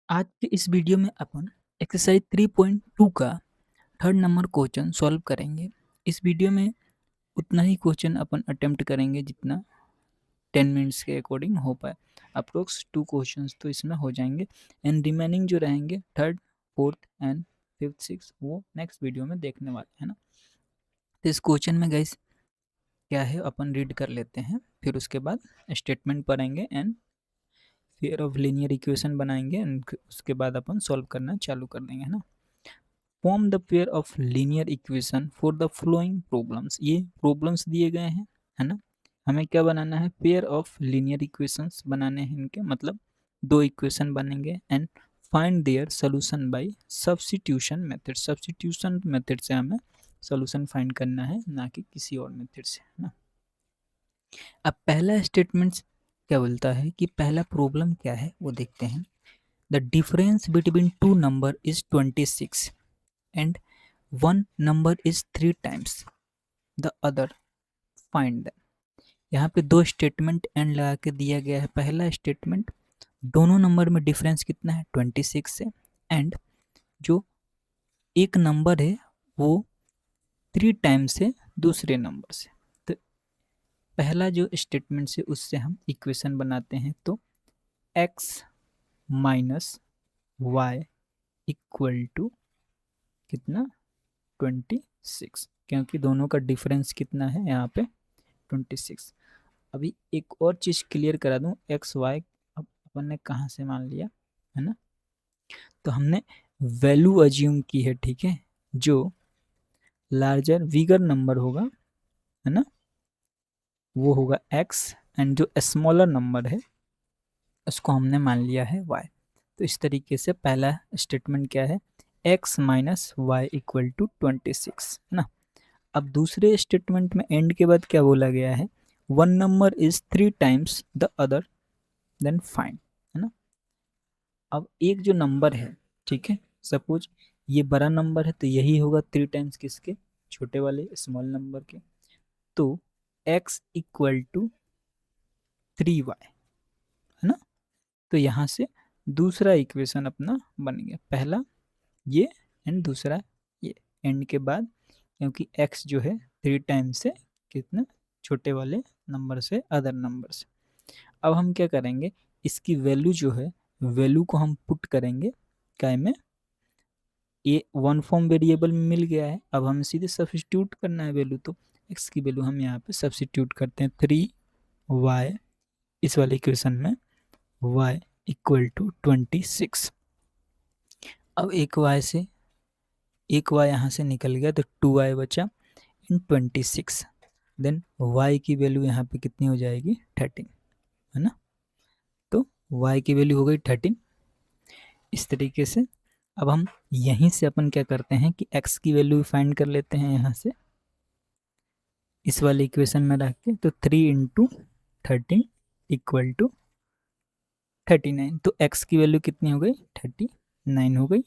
आज के इस वीडियो में अपन एक्सरसाइज 3.2 का थर्ड नंबर क्वेश्चन सॉल्व करेंगे। इस वीडियो में उतना ही क्वेश्चन अपन अटेम्प्ट करेंगे जितना 10 मिनट्स के अकॉर्डिंग हो पाए। अप्रोक्स 2 क्वेश्चंस तो इसमें हो जाएंगे एंड रिमेनिंग जो रहेंगे third, fourth and fifth, six वो नेक्स्ट वीडियो में देखने वाले हैं ना। तो इस क्वेश्चन में गाइस क्या है अपन रीड कर लेते हैं, फिर उसके बाद स्टेटमेंट पढ़ेंगे and pair of linear equation बनाएंगे एंड उसके बाद अपन सॉल्व करना चालू कर देंगे, है ना। Form the pair of linear equation for the flowing problems. ये प्रॉब्लम्स दिए गए हैं, है ना। हमें क्या बनाना है, पेयर ऑफ लीनियर इक्वेशंस बनाने हैं इनके, मतलब दो इक्वेशन बनेंगे and find their solution by substitution method. Substitution method से हमें सोल्यूशन फाइंड करना है, ना कि किसी और मेथड से, है ना। अब पहला स्टेटमेंट क्या बोलता है कि पहला प्रॉब्लम क्या है वो देखते हैं। The difference between two number is 26 and one number is 3 times the other, find them. यहाँ पे दो स्टेटमेंट एंड लगा के दिया गया है। पहला स्टेटमेंट, दोनों नंबर में डिफरेंस कितना है 26 से, एंड जो एक नंबर है वो 3 टाइम्स से दूसरे नंबर से। तो पहला जो स्टेटमेंट से उससे हम इक्वेशन बनाते हैं, तो x minus y equal to कितना 26, क्योंकि दोनों का डिफरेंस कितना है यहाँ पे 26। अभी एक और चीज क्लियर करा दूं, एक्स वाई अब अपन ने कहाँ से मान लिया, है ना। तो हमने वैल्यू अज्यूम की है, ठीक है। जो लार्जर बिगर नंबर होगा, है ना, वो होगा एक्स, एंड जो स्मॉलर नंबर है उसको हमने मान लिया है वाई। तो इस तरीके से पहला स्टेटमेंट क्या है, x minus y equal to 26, है ना। अब दूसरे स्टेटमेंट में एंड के बाद क्या बोला गया है, one number is 3 times the other than find, है ना। अब एक जो नंबर है, ठीक है, सपोज ये बड़ा नंबर है तो यही होगा 3 टाइम्स किसके, छोटे वाले स्मॉल नंबर के। तो x इक्वल टू 3y, है ना। तो यहाँ से दूसरा इक्वेशन अपना बन गया, पहला ये एंड दूसरा ये। एंड के बाद क्योंकि x जो है 3 टाइम्स से कितना, छोटे वाले नंबर से अदर नंबर से। अब हम क्या करेंगे, इसकी वैल्यू जो है, वैल्यू को हम पुट करेंगे काय में, ये वन फॉर्म वेरिएबल में मिल गया है। अब हम सीधे सब्स्टिट्यूट करना है वैल्यू, तो x की वैल्यू हम यहाँ पे सब्स्टिट्यूट करते हैं 3y, इस वाले इक्वेशन में y इक्वल टू 26। अब एक y यहाँ से निकल गया तो 2y बचा इन 26, देन y की वैल्यू यहाँ पे कितनी हो जाएगी 13, है ना। तो y की वैल्यू हो गई 13। इस तरीके से अब हम यहीं से अपन क्या करते हैं कि x की वैल्यू फाइंड कर लेते हैं यहाँ से, इस वाले इक्वेशन में रख के। तो 3 इंटू 13 इक्वल टू 39। तो x की वैल्यू कितनी हो गई 39 हो गई,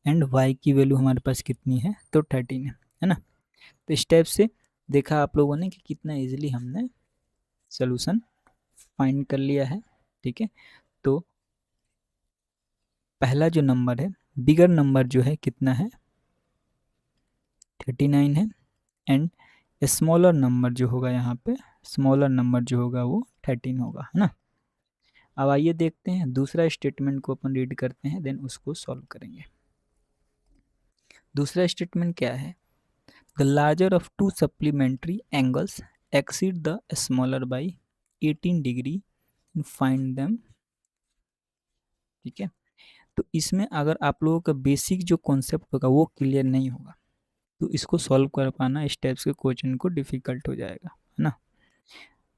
एंड y की वैल्यू हमारे पास कितनी है तो 13 है ना। तो इस टाइप से देखा आप लोगों ने कि कितना इजीली हमने सोल्यूशन फाइंड कर लिया है, ठीक है। तो पहला जो नंबर है, बिगर नंबर जो है कितना है 39 है, एंड स्मॉलर नंबर जो होगा यहाँ पे, स्मॉलर नंबर जो होगा वो 13 होगा, है ना। अब आइए देखते हैं दूसरा स्टेटमेंट को अपन रीड करते हैं, देन उसको सॉल्व करेंगे। दूसरा स्टेटमेंट क्या है, the larger of to supplementary angles exceed the smaller by 18 degree, find them, ठीक है। तो इसमें अगर आप लोगों का बेसिक जो कॉन्सेप्ट होगा वो क्लियर नहीं होगा तो इसको सॉल्व कर पाना इस टाइप्स के क्वेश्चन को डिफिकल्ट हो जाएगा, है ना।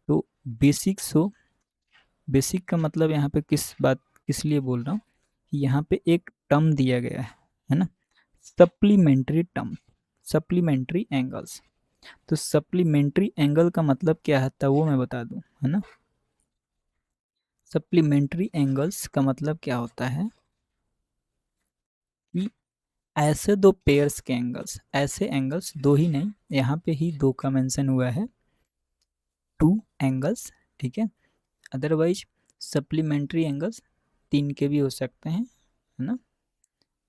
तो बेसिक्स हो, बेसिक का मतलब यहाँ पे किस लिए बोल रहा हूँ, यहाँ पे एक टर्म दिया गया है ना, सप्लीमेंट्री टर्म, सप्लीमेंट्री एंगल्स। तो सप्लीमेंट्री एंगल का मतलब क्या होता है वो मैं बता दूं, है ना। सप्लीमेंट्री एंगल्स का मतलब क्या होता है कि ऐसे दो पेयर्स के एंगल्स, ऐसे एंगल्स दो ही नहीं, यहाँ पे ही दो का मेंशन हुआ है, टू एंगल्स, ठीक है। अदरवाइज सप्लीमेंट्री एंगल्स 3 के भी हो सकते हैं, है ना।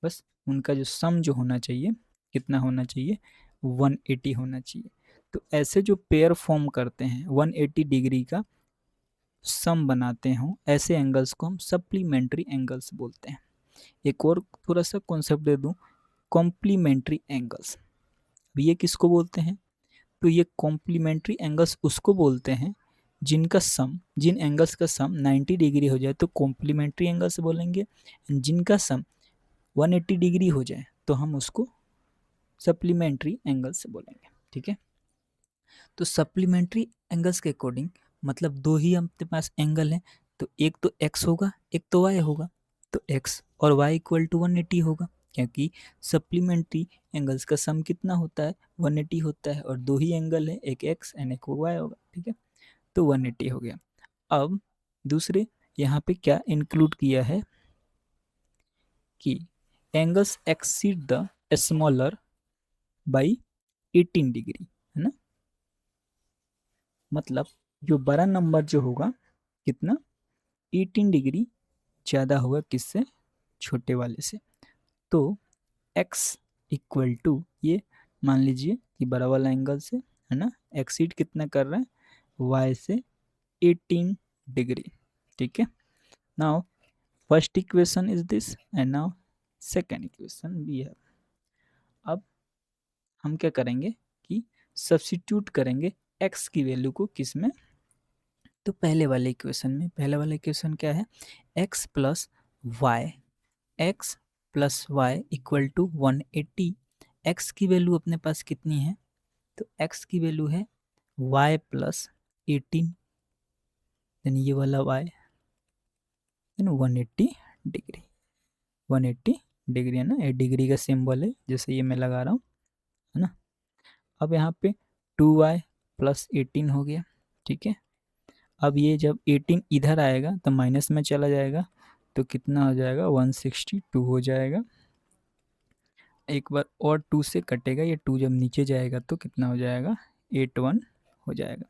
बस उनका जो सम जो होना चाहिए कितना होना चाहिए, 180 होना चाहिए। तो ऐसे जो पेयर फॉर्म करते हैं 180 डिग्री का सम बनाते हों, ऐसे एंगल्स को हम सप्लीमेंट्री एंगल्स बोलते हैं। एक और थोड़ा सा कॉन्सेप्ट दे दूं, कॉम्प्लीमेंट्री एंगल्स। ये किसको बोलते हैं, तो ये कॉम्प्लीमेंट्री एंगल्स उसको बोलते हैं जिनका सम, जिन एंगल्स का सम 90 डिग्री हो जाए तो कॉम्प्लीमेंट्री एंगल्स बोलेंगे, जिनका सम 180 डिग्री हो जाए तो हम उसको सप्लीमेंट्री एंगल्स बोलेंगे। ठीक है, तो सप्लीमेंट्री एंगल्स के अकॉर्डिंग मतलब दो ही हमारे पास एंगल है, तो एक तो x होगा एक तो y होगा, तो x और y इक्वल टू 180 होगा, क्योंकि सप्लीमेंट्री एंगल्स का सम कितना होता है 180 होता है, और दो ही एंगल है, एक x एंड एक y होगा। ठीक है, तो 180 हो गया। अब दूसरे यहाँ पे क्या इंक्लूड किया है कि angles exceed the smaller by 18 degree, है ना। मतलब जो बड़ा नंबर जो होगा कितना 18 डिग्री ज़्यादा होगा किससे, छोटे वाले से। तो x इक्वल टू ये मान लीजिए कि बड़ा वाला एंगल से, है ना, एक्सीड कितना कर रहा है y से 18 डिग्री। ठीक है, now first equation is this and now second equation भी है। अब हम क्या करेंगे कि सब्स्टिट्यूट करेंगे x की वैल्यू को किस में, तो पहले वाले इक्वेशन में। पहले वाला इक्वेशन क्या है, x plus y, x plus y equal to 180। x की वैल्यू अपने पास कितनी है, तो x की वैल्यू है y प्लस 18, यानी ये वाला y, यानी 180 डिग्री। 180 डिग्री है ना, 8 डिग्री का सिंबल है जैसे ये मैं लगा रहा हूँ, है ना। अब यहाँ पे 2y प्लस 18 हो गया। ठीक है, अब ये जब 18 इधर आएगा तो माइनस में चला जाएगा, तो कितना हो जाएगा 162 हो जाएगा। एक बार और 2 से कटेगा, ये 2 जब नीचे जाएगा तो कितना हो जाएगा 81 हो जाएगा।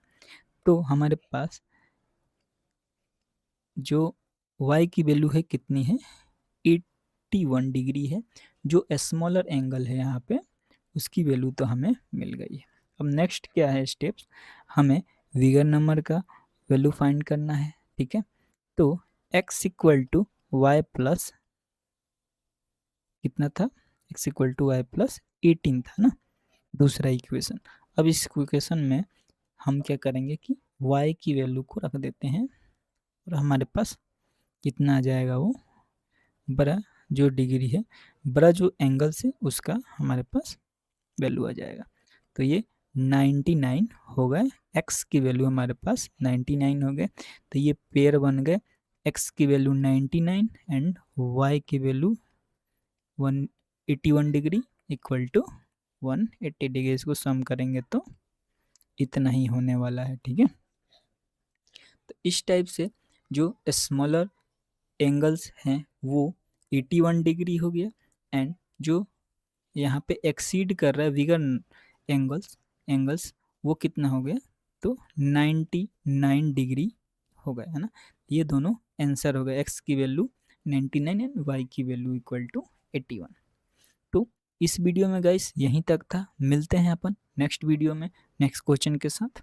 तो हमारे पास जो y की वैल्यू है कितनी है 81 डिग्री है, जो स्मॉलर एंगल है यहाँ पे उसकी वैल्यू तो हमें मिल गई है। अब नेक्स्ट क्या है स्टेप्स, हमें विगर नंबर का वैल्यू फाइंड करना है। ठीक है, तो x equal to y plus कितना था, x equal to y plus 18 था ना, दूसरा इक्वेशन। अब इस इक्वेशन में हम क्या करेंगे कि y की वैल्यू को रख देते हैं, और हमारे पास कितना आ जाएगा, वो बड़ा जो डिग्री है, बड़ा जो एंगल से उसका हमारे पास वैल्यू आ जाएगा। तो ये 99 हो गए, x की वैल्यू हमारे पास 99 हो गए, तो ये पेयर बन गए, x की वैल्यू 99 एंड y की वैल्यू 181 डिग्री इक्वल टू 180 डिग्री। इसको सम करेंगे तो इतना ही होने वाला है। ठीक है, तो इस टाइप से जो स्मॉलर एंगल्स हैं वो 81 डिग्री हो गया, एंड जो यहाँ पे एक्सीड कर रहा है विगर एंगल्स वो कितना हो गया, तो 99 डिग्री हो गया, है ना। ये दोनों आंसर हो गए, x की वैल्यू 99 एंड y की वैल्यू इक्वल टू 81। तो इस वीडियो में गाइस यहीं तक था, मिलते हैं अपन नेक्स्ट वीडियो में नेक्स्ट क्वेश्चन के साथ।